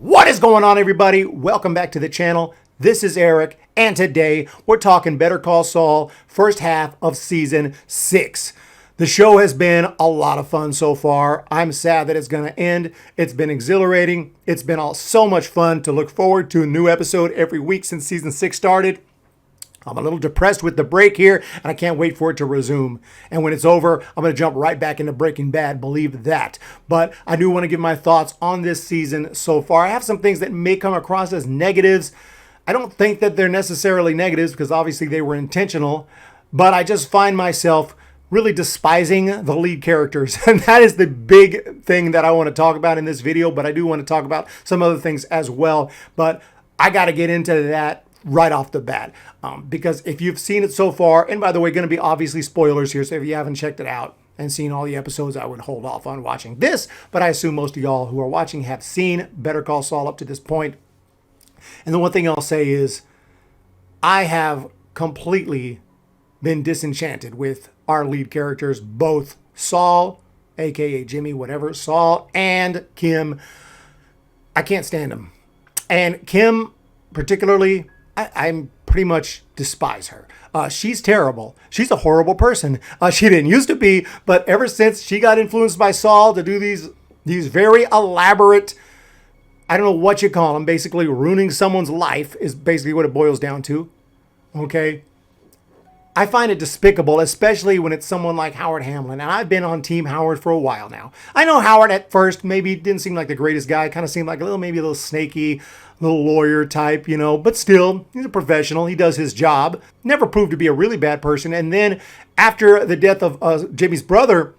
What is going on, everybody? Welcome back to the channel. This is Eric, and today we're talking Better Call Saul, first half of season 6. The show has been a lot of fun so far. I'm sad that it's going to end. It's been exhilarating. It's been so much fun to look forward to a new episode every week since season 6 started. I'm a little depressed with the break here, and I can't wait for it to resume. And when it's over, I'm going to jump right back into Breaking Bad, believe that. But I do want to give my thoughts on this season so far. I have some things that may come across as negatives. I don't think that they're necessarily negatives because obviously they were intentional, but I just find myself really despising the lead characters. And that is the big thing that I want to talk about in this video, but I do want to talk about some other things as well. But I got to get into that right off the bat, because if you've seen it so far, and by the way, going to be obviously spoilers here, so if you haven't checked it out and seen all the episodes, I would hold off on watching this, but I assume most of y'all who are watching have seen Better Call Saul up to this point. And the one thing I'll say is I have completely been disenchanted with our lead characters, both Saul, aka Jimmy, whatever, Saul, and Kim. I can't stand them. And Kim particularly, I'm pretty much despise her. She's terrible. She's a horrible person. She didn't used to be, but ever since she got influenced by Saul to do these very elaborate, I don't know what you call them, basically ruining someone's life is basically what it boils down to. Okay? I find it despicable, especially when it's someone like Howard Hamlin. And I've been on Team Howard for a while now. I know Howard at first maybe didn't seem like the greatest guy. Kind of seemed like maybe a little snaky, little lawyer type, you know. But still, he's a professional. He does his job. Never proved to be a really bad person. And then after the death of Jimmy's brother,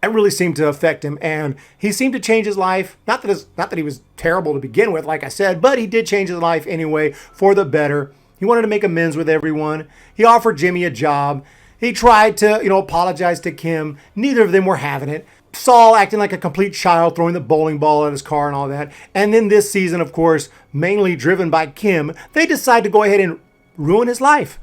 it really seemed to affect him. And he seemed to change his life. Not that he was terrible to begin with, like I said, but he did change his life anyway for the better. He wanted to make amends with everyone. He offered Jimmy a job. He tried to, apologize to Kim. Neither of them were having it. Saul acting like a complete child, throwing the bowling ball at his car and all that. And then this season, of course, mainly driven by Kim, they decide to go ahead and ruin his life.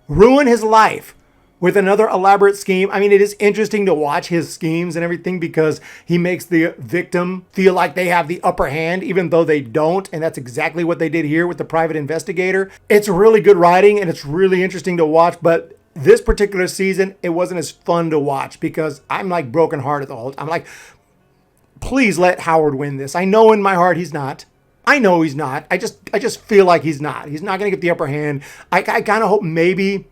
Ruin his life with another elaborate scheme. I mean, it is interesting to watch his schemes and everything because he makes the victim feel like they have the upper hand, even though they don't. And that's exactly what they did here with the private investigator. It's really good writing and it's really interesting to watch. But this particular season, it wasn't as fun to watch because I'm like brokenhearted the whole time. I'm like, please let Howard win this. I know in my heart he's not. I know he's not. I just feel like he's not. He's not going to get the upper hand. I kind of hope maybe,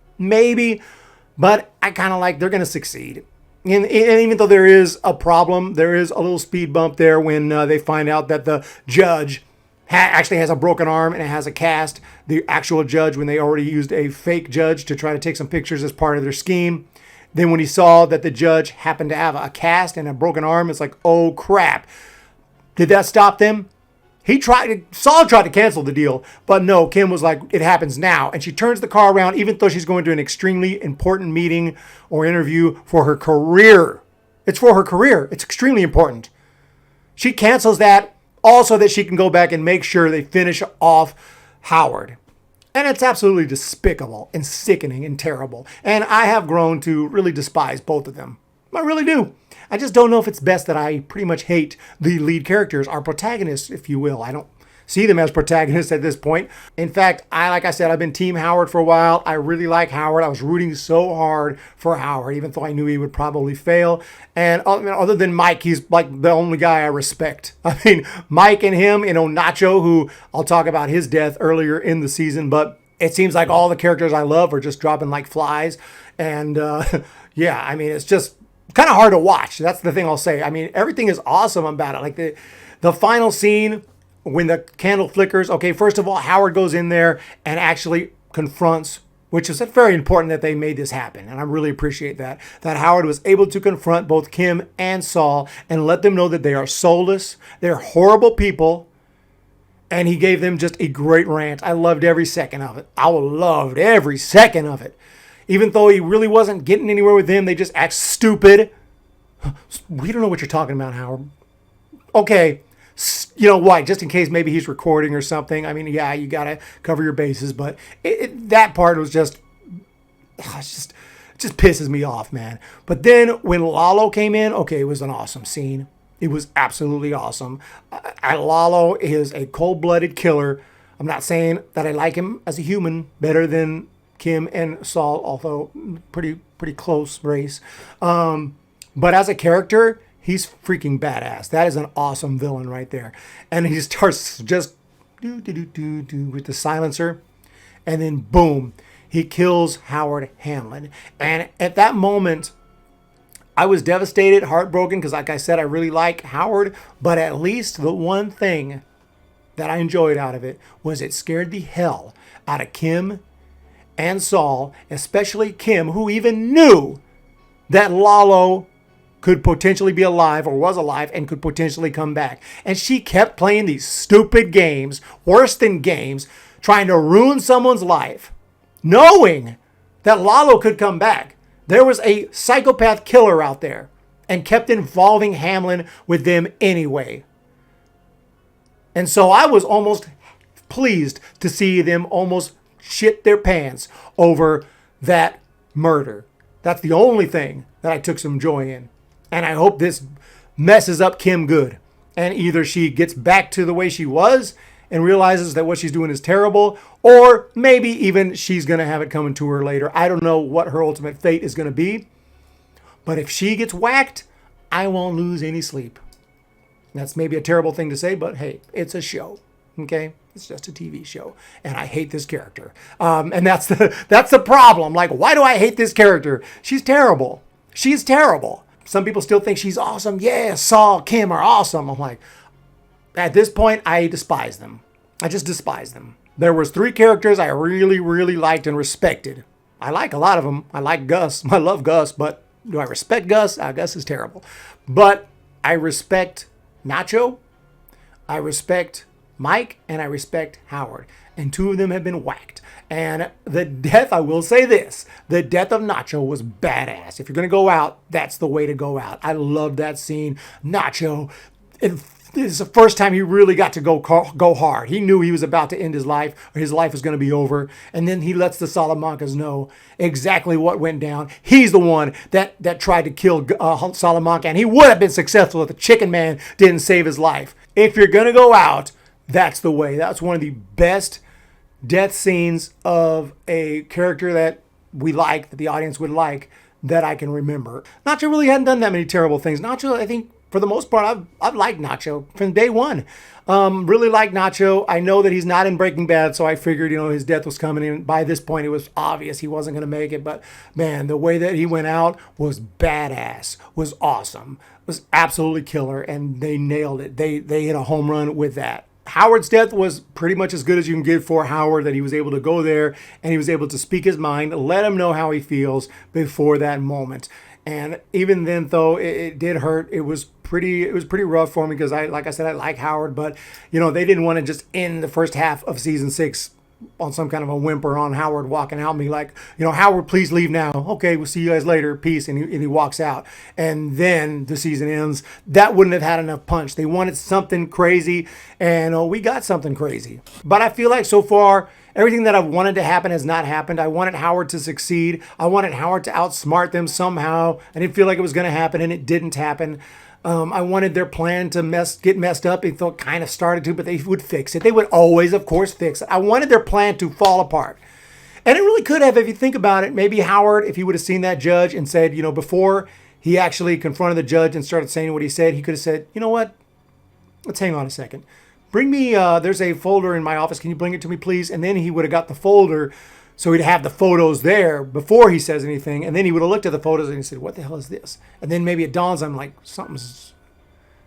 but I kind of like they're going to succeed. And even though there is a problem, there is a little speed bump there when they find out that the judge actually has a broken arm and it has a cast. The actual judge, when they already used a fake judge to try to take some pictures as part of their scheme. Then when he saw that the judge happened to have a cast and a broken arm, it's like, oh crap. Did that stop them? Saul tried to cancel the deal, but no, Kim was like, it happens now. And she turns the car around, even though she's going to an extremely important meeting or interview for her career. It's for her career. It's extremely important. She cancels that also that she can go back and make sure they finish off Howard. And it's absolutely despicable and sickening and terrible. And I have grown to really despise both of them. I really do. I just don't know if it's best that I pretty much hate the lead characters, our protagonists, if you will. I don't see them as protagonists at this point. In fact, like I said, I've been Team Howard for a while. I really like Howard. I was rooting so hard for Howard, even though I knew he would probably fail. And other than Mike, he's like the only guy I respect. I mean, Mike and him, Nacho, who I'll talk about his death earlier in the season, but it seems like all the characters I love are just dropping like flies. And yeah, I mean, it's just kind of hard to watch. That's the thing I'll say. I mean, everything is awesome about it. Like the final scene when the candle flickers. Okay, first of all, Howard goes in there and actually confronts, which is very important that they made this happen. And I really appreciate that Howard was able to confront both Kim and Saul and let them know that they are soulless. They're horrible people. And he gave them just a great rant. I loved every second of it. I loved every second of it. Even though he really wasn't getting anywhere with them, they just act stupid. We don't know what you're talking about, Howard. Okay, you know what? Just in case maybe he's recording or something. I mean, yeah, you got to cover your bases. But that part was just pisses me off, man. But then when Lalo came in, okay, it was an awesome scene. It was absolutely awesome. Lalo is a cold-blooded killer. I'm not saying that I like him as a human better than Kim and Saul, although pretty close race. But as a character, he's freaking badass. That is an awesome villain right there. And he starts just do with the silencer, and then boom, he kills Howard Hamlin. And at that moment, I was devastated, heartbroken, because like I said, I really like Howard, but at least the one thing that I enjoyed out of it was it scared the hell out of Kim and Saul, especially Kim, who even knew that Lalo could potentially be alive or was alive and could potentially come back. And she kept playing these stupid games, worse than games, trying to ruin someone's life, knowing that Lalo could come back. There was a psychopath killer out there and kept involving Hamlin with them anyway. And so I was almost pleased to see them almost shit their pants over that murder. That's the only thing that I took some joy in. And I hope this messes up Kim good. And either she gets back to the way she was and realizes that what she's doing is terrible, or maybe even she's going to have it coming to her later. I don't know what her ultimate fate is going to be. But if she gets whacked, I won't lose any sleep. That's maybe a terrible thing to say, but hey, it's a show. Okay? It's just a TV show. And I hate this character. And that's the problem. Like, why do I hate this character? She's terrible. She's terrible. Some people still think she's awesome. Yeah, Saul, Kim are awesome. I'm like, at this point, I despise them. I just despise them. There was 3 characters I really, really liked and respected. I like a lot of them. I like Gus. I love Gus, but do I respect Gus? Gus is terrible. But I respect Nacho. I respect Mike, and I respect Howard. And 2 of them have been whacked. And the death, I will say this, the death of Nacho was badass. If you're going to go out, that's the way to go out. I loved that scene. Nacho, this is the first time he really got to go hard. He knew he was about to end his life, or his life was going to be over. And then he lets the Salamancas know exactly what went down. He's the one that tried to kill Salamanca, and he would have been successful if the chicken man didn't save his life. If you're going to go out, that's the way. That's one of the best death scenes of a character that we like, that the audience would like, that I can remember. Nacho really hadn't done that many terrible things. Nacho, I think, for the most part, I've liked Nacho from day one. Really liked Nacho. I know that he's not in Breaking Bad, so I figured, his death was coming in. By this point, it was obvious he wasn't going to make it. But, man, the way that he went out was badass, was awesome, was absolutely killer, and they nailed it. They hit a home run with that. Howard's death was pretty much as good as you can get for Howard, that he was able to go there and he was able to speak his mind, let him know how he feels before that moment. And even then, though, it did hurt. It was pretty rough for me because, like I said, I like Howard, but they didn't want to just end the first half of season 6 on some kind of a whimper on Howard walking out, me like, Howard, please leave now. Okay, we'll see you guys later. Peace. And he walks out. And then the season ends. That wouldn't have had enough punch. They wanted something crazy, and we got something crazy. But I feel like so far, everything that I've wanted to happen has not happened. I wanted Howard to succeed. I wanted Howard to outsmart them somehow. I didn't feel like it was going to happen, and it didn't happen. I wanted their plan to get messed up. It kind of started to, but they would fix it. They would always, of course, fix it. I wanted their plan to fall apart. And it really could have, if you think about it. Maybe Howard, if he would have seen that judge and said, before he actually confronted the judge and started saying what he said, he could have said, you know what? Let's hang on a second. Bring me, there's a folder in my office. Can you bring it to me, please? And then he would have got the folder, so he'd have the photos there before he says anything. And then he would have looked at the photos and he said, what the hell is this? And then maybe it dawns on him like something's...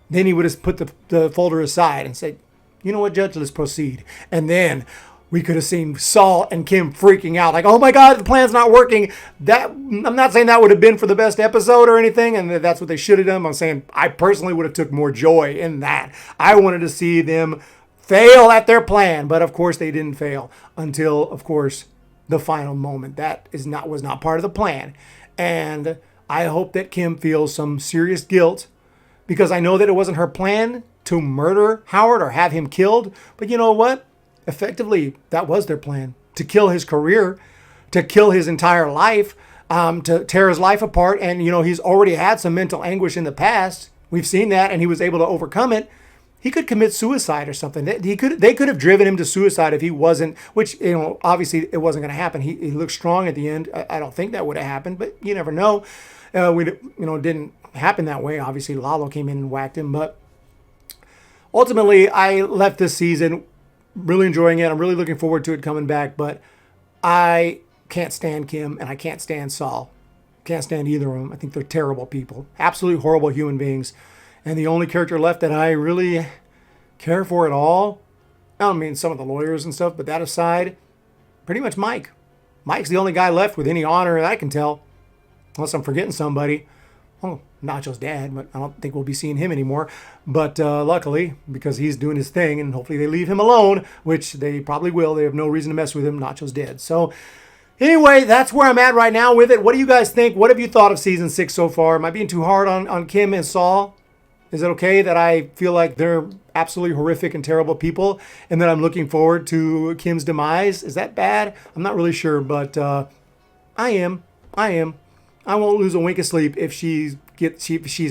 Then he would have put the folder aside and said, you know what, Judge, let's proceed. And then we could have seen Saul and Kim freaking out. Like, oh my God, the plan's not working. I'm not saying that would have been for the best episode or anything, and that's what they should have done. I'm saying I personally would have took more joy in that. I wanted to see them fail at their plan. But of course they didn't fail until, of course, the final moment. That was not part of the plan. And I hope that Kim feels some serious guilt, because I know that it wasn't her plan to murder Howard or have him killed. But you know what? Effectively, that was their plan. To kill his career, to kill his entire life, to tear his life apart. And, he's already had some mental anguish in the past. We've seen that, and he was able to overcome it. He could commit suicide or something. They could have driven him to suicide if he wasn't, which, obviously it wasn't going to happen. He looked strong at the end. I don't think that would have happened, but you never know. It didn't happen that way. Obviously, Lalo came in and whacked him, but ultimately, I left this season really enjoying it. I'm really looking forward to it coming back, but I can't stand Kim and I can't stand Saul. Can't stand either of them. I think they're terrible people, absolutely horrible human beings. And the only character left that I really care for at all, I don't mean some of the lawyers and stuff, but that aside, pretty much Mike. Mike's the only guy left with any honor that I can tell, unless I'm forgetting somebody. Oh, Nacho's dad, but I don't think we'll be seeing him anymore. But luckily, because he's doing his thing, and hopefully they leave him alone, which they probably will. They have no reason to mess with him. Nacho's dead. So anyway, that's where I'm at right now with it. What do you guys think? What have you thought of season 6 so far? Am I being too hard on Kim and Saul? Is it okay that I feel like they're absolutely horrific and terrible people and that I'm looking forward to Kim's demise? Is that bad? I'm not really sure, but I am. I won't lose a wink of sleep if she's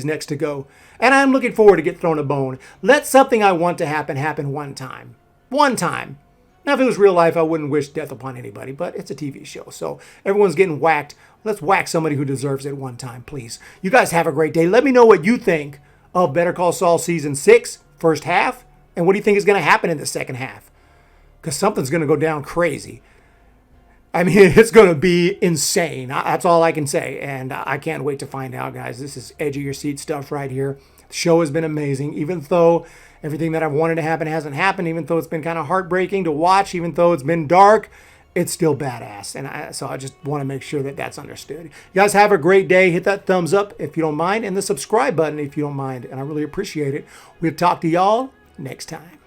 next to go. And I'm looking forward to get thrown a bone. Let something I want to happen one time. One time. Now, if it was real life, I wouldn't wish death upon anybody, but it's a TV show, so everyone's getting whacked. Let's whack somebody who deserves it one time, please. You guys have a great day. Let me know what you think of Better Call Saul Season 6, first half, and what do you think is going to happen in the second half? Because something's going to go down crazy. I mean, it's going to be insane. That's all I can say, and I can't wait to find out, guys. This is edge-of-your-seat stuff right here. The show has been amazing, even though everything that I've wanted to happen hasn't happened, even though it's been kind of heartbreaking to watch, even though it's been dark. It's still badass, and so I just want to make sure that that's understood. You guys have a great day. Hit that thumbs up if you don't mind, and the subscribe button if you don't mind, and I really appreciate it. We'll talk to y'all next time.